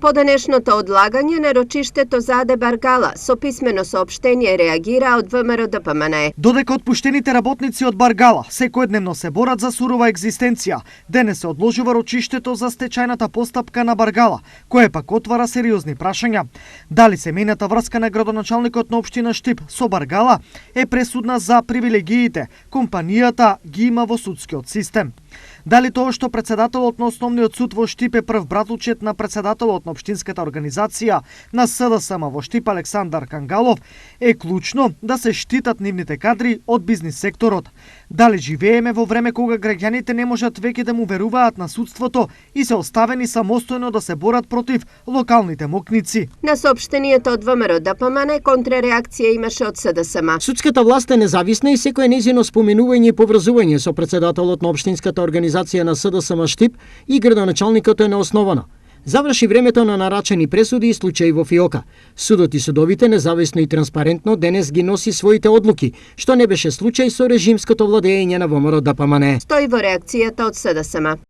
По денешното одлагање на рочиштето за Аде Баргала со писмено соопштение реагира од ВМРО ДПМН. Додека отпуштените работници од Баргала секојдневно се борат за сурова екзистенција, денес се одложува рочиштето за стечајната постапка на Баргала, кое пак отвара сериозни прашања. Дали семејната врска на градоначалникот на општина Штип со Баргала е пресудна за привилегиите компанијата ги има во судскиот систем. Дали тоа што председателот на Основниот суд во Штип е прв братучет на председателот на општинската организација на СДСМ во Штип Александар Кангалов е клучно да се штитат нивните кадри од бизнис секторот. Дали живееме во време кога граѓаните не можат веќе да му веруваат на судството и се оставени самостојно да се борат против локалните мокници. На соопштението од ВМРО ДПМН контрреакција имаше од СДСМ. Судската власт е независна и секое нејзино споменување и поврзување со председателот на општинската организација на СДСМ Штип и градоначалникот е неосновано. Заврши времето на нарачени пресуди и случаи во ФИОКа. Судот и судовите независно и транспарентно денес ги носи своите одлуки, што не беше случај со режимското владење на ВМРО ДПМН. Стои во реакцијата од СДСМ.